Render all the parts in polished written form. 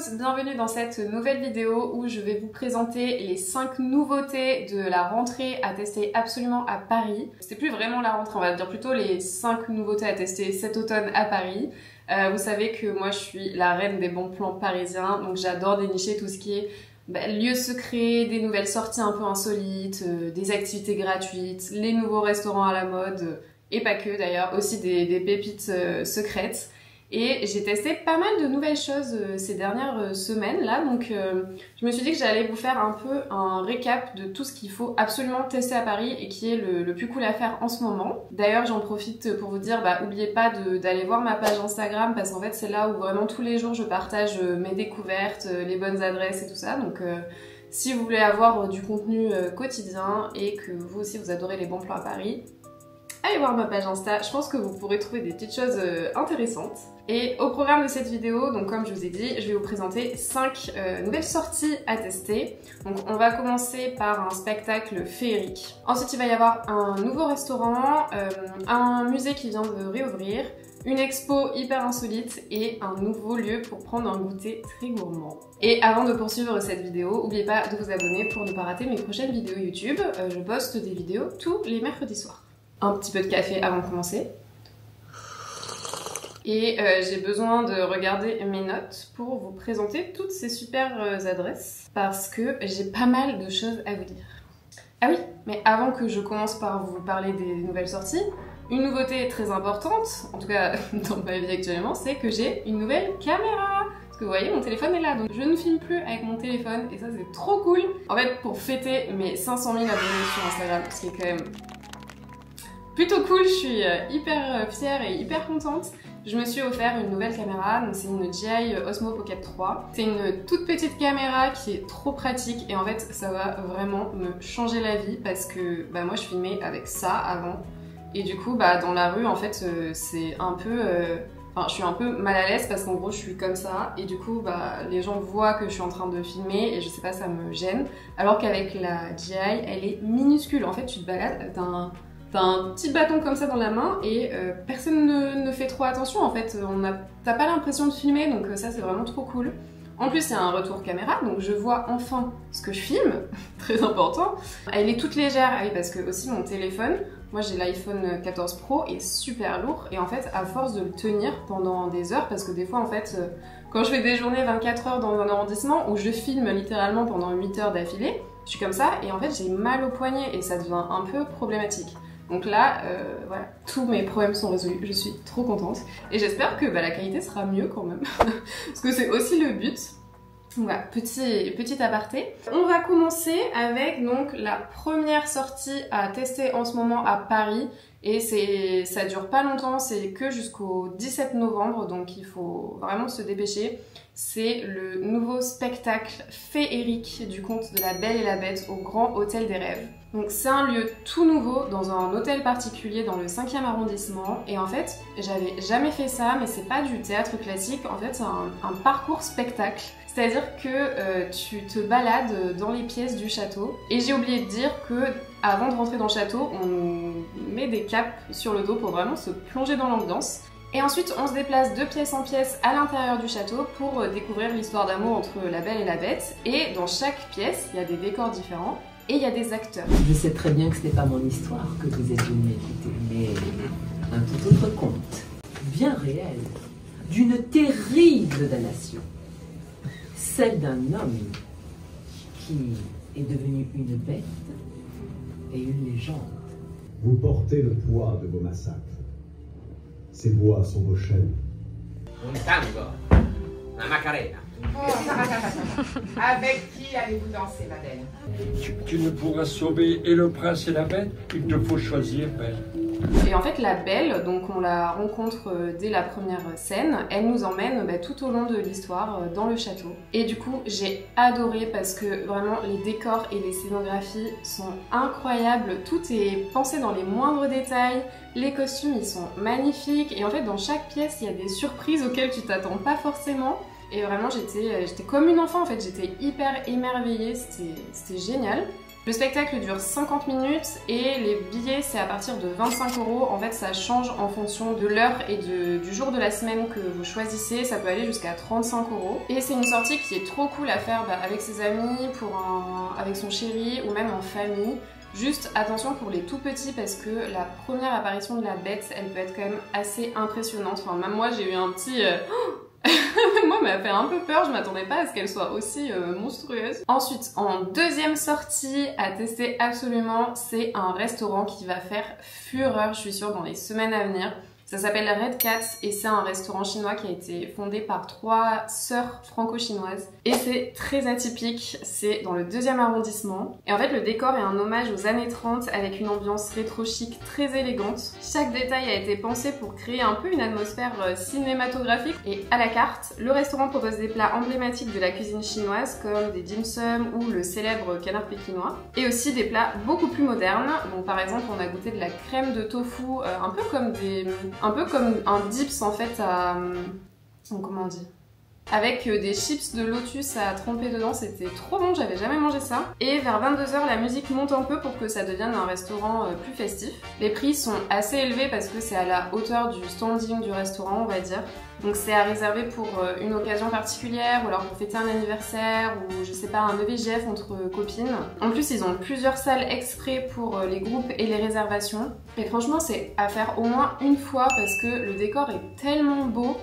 tous, bienvenue dans cette nouvelle vidéo où je vais vous présenter les 5 nouveautés de la rentrée à tester absolument à Paris. C'est plus vraiment la rentrée, on va dire plutôt les 5 nouveautés à tester cet automne à Paris. Vous savez que moi je suis la reine des bons plans parisiens, donc j'adore dénicher tout ce qui est lieux secrets, des nouvelles sorties un peu insolites, des activités gratuites, les nouveaux restaurants à la mode, et pas que d'ailleurs, aussi des pépites secrètes. Et j'ai testé pas mal de nouvelles choses ces dernières semaines là, donc je me suis dit que j'allais vous faire un peu un récap de tout ce qu'il faut absolument tester à Paris et qui est le plus cool à faire en ce moment. D'ailleurs j'en profite pour vous dire, oubliez pas d'aller voir ma page Instagram parce qu'en fait c'est là où vraiment tous les jours je partage mes découvertes, les bonnes adresses et tout ça, donc si vous voulez avoir du contenu quotidien et que vous aussi vous adorez les bons plans à Paris, allez voir ma page Insta, je pense que vous pourrez trouver des petites choses intéressantes. Et au programme de cette vidéo, donc comme je vous ai dit, je vais vous présenter 5 nouvelles sorties à tester. Donc on va commencer par un spectacle féerique. Ensuite il va y avoir un nouveau restaurant, un musée qui vient de réouvrir, une expo hyper insolite et un nouveau lieu pour prendre un goûter très gourmand. Et avant de poursuivre cette vidéo, n'oubliez pas de vous abonner pour ne pas rater mes prochaines vidéos YouTube. Je poste des vidéos tous les mercredis soirs. Un petit peu de café avant de commencer. Et j'ai besoin de regarder mes notes pour vous présenter toutes ces super adresses parce que j'ai pas mal de choses à vous dire. Ah oui, mais avant que je commence par vous parler des nouvelles sorties, une nouveauté très importante, en tout cas dans ma vie actuellement, c'est que j'ai une nouvelle caméra. Parce que vous voyez, mon téléphone est là, donc je ne filme plus avec mon téléphone et ça c'est trop cool. En fait, pour fêter mes 500 000 abonnés sur Instagram, ce qui est quand même plutôt cool, je suis hyper fière et hyper contente. Je me suis offert une nouvelle caméra, donc c'est une DJI Osmo Pocket 3. C'est une toute petite caméra qui est trop pratique et en fait ça va vraiment me changer la vie parce que moi je filmais avec ça avant et du coup dans la rue en fait c'est un peu... je suis un peu mal à l'aise parce qu'en gros je suis comme ça et du coup les gens voient que je suis en train de filmer et je sais pas, ça me gêne. Alors qu'avec la DJI elle est minuscule, en fait tu te balades, t'as un petit bâton comme ça dans la main et personne ne fait trop attention en fait, t'as pas l'impression de filmer, donc ça c'est vraiment trop cool. En plus il y a un retour caméra, donc je vois enfin ce que je filme, très important. Elle est toute légère, ah oui, parce que aussi mon téléphone, moi j'ai l'iPhone 14 Pro, est super lourd et en fait à force de le tenir pendant des heures, parce que des fois en fait quand je fais des journées 24 heures dans un arrondissement où je filme littéralement pendant 8 heures d'affilée, je suis comme ça et en fait j'ai mal au poignet et ça devient un peu problématique. Donc là, voilà, tous mes problèmes sont résolus, je suis trop contente. Et j'espère que la qualité sera mieux quand même, parce que c'est aussi le but. Donc voilà, petit aparté. On va commencer avec donc la première sortie à tester en ce moment à Paris. Et ça dure pas longtemps, c'est que jusqu'au 17 novembre, donc il faut vraiment se dépêcher. C'est le nouveau spectacle féerique du conte de la Belle et la Bête au Grand Hôtel des Rêves. Donc c'est un lieu tout nouveau dans un hôtel particulier dans le 5e arrondissement et en fait j'avais jamais fait ça, mais c'est pas du théâtre classique, en fait c'est un parcours spectacle. C'est-à-dire que tu te balades dans les pièces du château et j'ai oublié de dire que avant de rentrer dans le château on met des capes sur le dos pour vraiment se plonger dans l'ambiance. Et ensuite, on se déplace de pièce en pièce à l'intérieur du château pour découvrir l'histoire d'amour entre la Belle et la Bête. Et dans chaque pièce, il y a des décors différents et il y a des acteurs. Je sais très bien que ce n'est pas mon histoire que vous êtes venu écouter, mais un tout autre conte, bien réel, d'une terrible damnation. Celle d'un homme qui est devenu une bête et une légende. Vous portez le poids de vos massacres. Ces bois sont vos chaînes. Un tango, una macarena. Avec qui allez-vous danser, ma belle? Tu ne pourras sauver et le prince et la bête, il te faut choisir, belle. Et en fait la Belle, donc on la rencontre dès la première scène, elle nous emmène tout au long de l'histoire dans le château. Et du coup j'ai adoré parce que vraiment les décors et les scénographies sont incroyables, tout est pensé dans les moindres détails, les costumes ils sont magnifiques et en fait dans chaque pièce il y a des surprises auxquelles tu t'attends pas forcément. Et vraiment j'étais comme une enfant en fait, j'étais hyper émerveillée, c'était génial. Le spectacle dure 50 minutes et les billets c'est à partir de 25 €. En fait ça change en fonction de l'heure et du jour de la semaine que vous choisissez, ça peut aller jusqu'à 35 €. Et c'est une sortie qui est trop cool à faire avec ses amis, avec son chéri ou même en famille. Juste attention pour les tout petits parce que la première apparition de la bête elle peut être quand même assez impressionnante. Enfin même moi j'ai eu un petit... Moi, elle m'a fait un peu peur, je m'attendais pas à ce qu'elle soit aussi monstrueuse. Ensuite, en deuxième sortie à tester absolument, c'est un restaurant qui va faire fureur, je suis sûre, dans les semaines à venir. Ça s'appelle Red Cat et c'est un restaurant chinois qui a été fondé par 3 sœurs franco-chinoises. Et c'est très atypique, c'est dans le 2e arrondissement. Et en fait le décor est un hommage aux années 30 avec une ambiance rétro-chic très élégante. Chaque détail a été pensé pour créer un peu une atmosphère cinématographique. Et à la carte, le restaurant propose des plats emblématiques de la cuisine chinoise comme des dim sum ou le célèbre canard pékinois. Et aussi des plats beaucoup plus modernes. Donc par exemple on a goûté de la crème de tofu, un peu comme un dips en fait à... comment on dit ? Avec des chips de lotus à tremper dedans, c'était trop bon, j'avais jamais mangé ça. Et vers 22 h, la musique monte un peu pour que ça devienne un restaurant plus festif. Les prix sont assez élevés parce que c'est à la hauteur du standing du restaurant, on va dire. Donc c'est à réserver pour une occasion particulière ou alors pour fêter un anniversaire ou je sais pas un EVGF entre copines. En plus ils ont plusieurs salles exprès pour les groupes et les réservations. Et franchement c'est à faire au moins une fois parce que le décor est tellement beau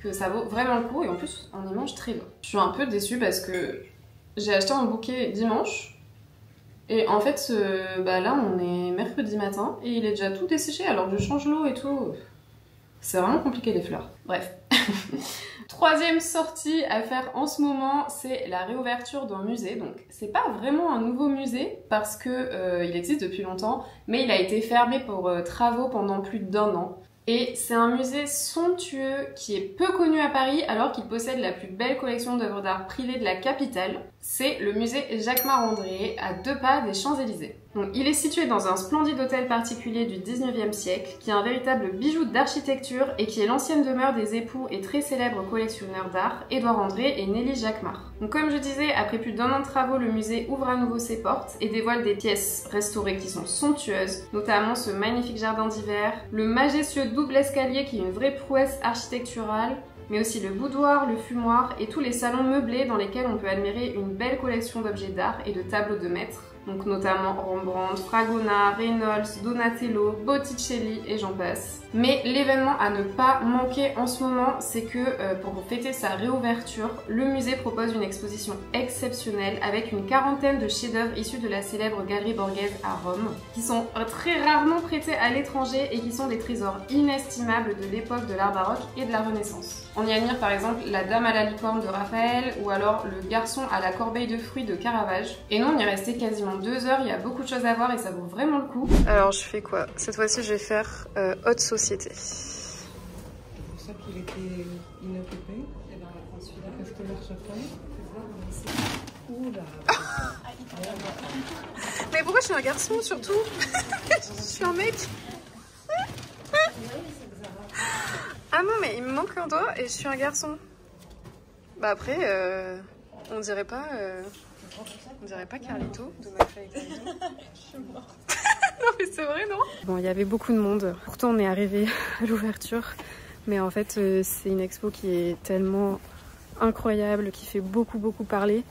que ça vaut vraiment le coup et en plus on y mange très bien. Je suis un peu déçue parce que j'ai acheté un bouquet dimanche et en fait là on est mercredi matin et il est déjà tout desséché alors que je change l'eau et tout. C'est vraiment compliqué les fleurs. Bref. Troisième sortie à faire en ce moment, c'est la réouverture d'un musée. Donc c'est pas vraiment un nouveau musée parce que il existe depuis longtemps, mais il a été fermé pour travaux pendant plus d'1 an. Et c'est un musée somptueux qui est peu connu à Paris alors qu'il possède la plus belle collection d'œuvres d'art privées de la capitale. C'est le musée Jacquemart-André à 2 pas des Champs-Élysées. Donc, il est situé dans un splendide hôtel particulier du 19e siècle qui est un véritable bijou d'architecture et qui est l'ancienne demeure des époux et très célèbres collectionneurs d'art Édouard André et Nelly Jacquemart. Donc comme je disais, après plus d'1 an de travaux, le musée ouvre à nouveau ses portes et dévoile des pièces restaurées qui sont somptueuses, notamment ce magnifique jardin d'hiver, le majestueux double escalier qui est une vraie prouesse architecturale, mais aussi le boudoir, le fumoir et tous les salons meublés dans lesquels on peut admirer une belle collection d'objets d'art et de tableaux de maître. Donc notamment Rembrandt, Fragonard, Reynolds, Donatello, Botticelli et j'en passe. Mais l'événement à ne pas manquer en ce moment, c'est que pour fêter sa réouverture, le musée propose une exposition exceptionnelle avec une 40aine de chefs-d'œuvre issus de la célèbre Galerie Borghese à Rome, qui sont très rarement prêtés à l'étranger et qui sont des trésors inestimables de l'époque de l'art baroque et de la Renaissance. On y admire par exemple la Dame à la licorne de Raphaël ou alors le Garçon à la corbeille de fruits de Caravage. Et nous on y est resté quasiment 2 heures, il y a beaucoup de choses à voir et ça vaut vraiment le coup. Alors je fais quoi? Cette fois-ci je vais faire haute société. C'est pour ça qu'il était inoccupé. Et ben on va prendre celui-là. Qu'est-ce que l'heure se fait? Oula. Mais pourquoi je suis un garçon surtout? Je suis un mec. Ah non mais il me manque un doigt et je suis un garçon. Bah après on dirait pas Carlito de McFly et Carlito. Je suis morte. Non mais c'est vrai non? Bon il y avait beaucoup de monde. Pourtant on est arrivé à l'ouverture. Mais en fait c'est une expo qui est tellement incroyable, qui fait beaucoup parler.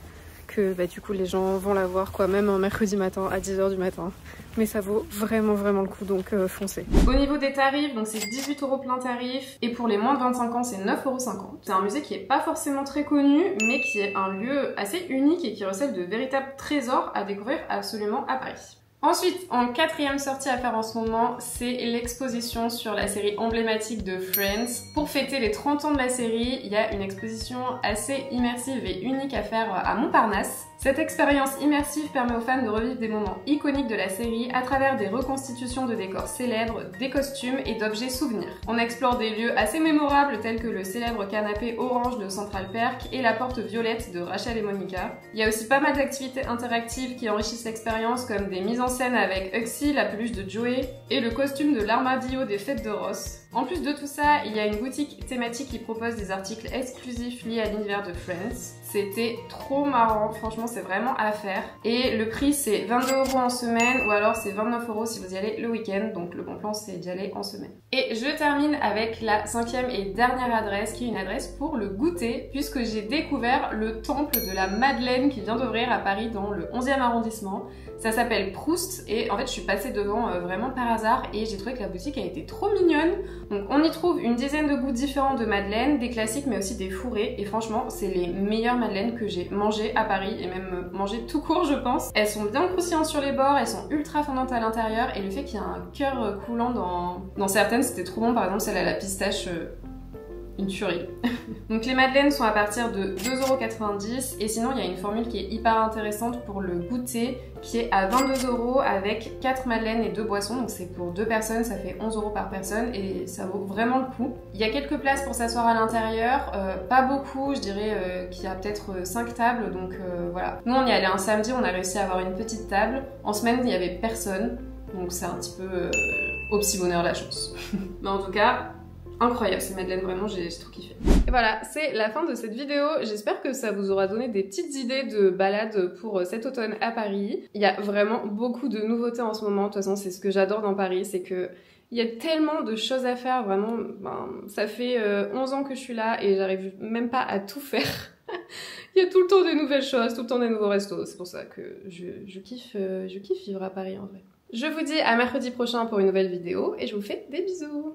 Que bah, du coup les gens vont la voir quoi, même un mercredi matin à 10 h du matin. Mais ça vaut vraiment le coup, donc foncez. Au niveau des tarifs, donc c'est 18 € plein tarif, et pour les moins de 25 ans c'est 9,50 €. C'est un musée qui est pas forcément très connu, mais qui est un lieu assez unique et qui recèle de véritables trésors à découvrir absolument à Paris. Ensuite, en 4e sortie à faire en ce moment, c'est l'exposition sur la série emblématique de Friends. Pour fêter les 30 ans de la série, il y a une exposition assez immersive et unique à faire à Montparnasse. Cette expérience immersive permet aux fans de revivre des moments iconiques de la série à travers des reconstitutions de décors célèbres, des costumes et d'objets souvenirs. On explore des lieux assez mémorables tels que le célèbre canapé orange de Central Perk et la porte violette de Rachel et Monica. Il y a aussi pas mal d'activités interactives qui enrichissent l'expérience comme des mises en scène avec Huxley, la peluche de Joey, et le costume de l'armadillo des fêtes de Ross. En plus de tout ça, il y a une boutique thématique qui propose des articles exclusifs liés à l'univers de Friends. C'était trop marrant, franchement c'est vraiment à faire. Et le prix c'est 22 € en semaine ou alors c'est 29 € si vous y allez le week-end. Donc le bon plan c'est d'y aller en semaine. Et je termine avec la 5e et dernière adresse qui est une adresse pour le goûter puisque j'ai découvert le temple de la Madeleine qui vient d'ouvrir à Paris dans le 11e arrondissement. Ça s'appelle Proust et en fait je suis passée devant vraiment par hasard et j'ai trouvé que la boutique a été trop mignonne. Donc on y trouve une dizaine de goûts différents de madeleine, des classiques mais aussi des fourrés et franchement c'est les meilleures madeleines que j'ai mangées à Paris et même mangées tout court je pense. Elles sont bien croustillantes sur les bords, elles sont ultra fondantes à l'intérieur et le fait qu'il y a un cœur coulant dans certaines c'était trop bon. Par exemple celle à la pistache, une tuerie. Donc les madeleines sont à partir de 2,90 € et sinon il y a une formule qui est hyper intéressante pour le goûter qui est à 22 € avec 4 madeleines et 2 boissons. Donc c'est pour 2 personnes, ça fait 11 € par personne et ça vaut vraiment le coup. Il y a quelques places pour s'asseoir à l'intérieur, pas beaucoup, je dirais qu'il y a peut-être 5 tables donc voilà. Nous on y allait un samedi, on a réussi à avoir une petite table. En semaine il n'y avait personne donc c'est un petit peu au petit bonheur la chance. Mais en tout cas incroyable ces madeleines, vraiment j'ai trop kiffé. Et voilà, c'est la fin de cette vidéo. J'espère que ça vous aura donné des petites idées de balade pour cet automne à Paris. Il y a vraiment beaucoup de nouveautés en ce moment. De toute façon, c'est ce que j'adore dans Paris, c'est que il y a tellement de choses à faire, vraiment. Ça fait 11 ans que je suis là et j'arrive même pas à tout faire. Il y a tout le temps des nouvelles choses, tout le temps des nouveaux restos. C'est pour ça que je kiffe vivre à Paris en vrai. Je vous dis à mercredi prochain pour une nouvelle vidéo et je vous fais des bisous.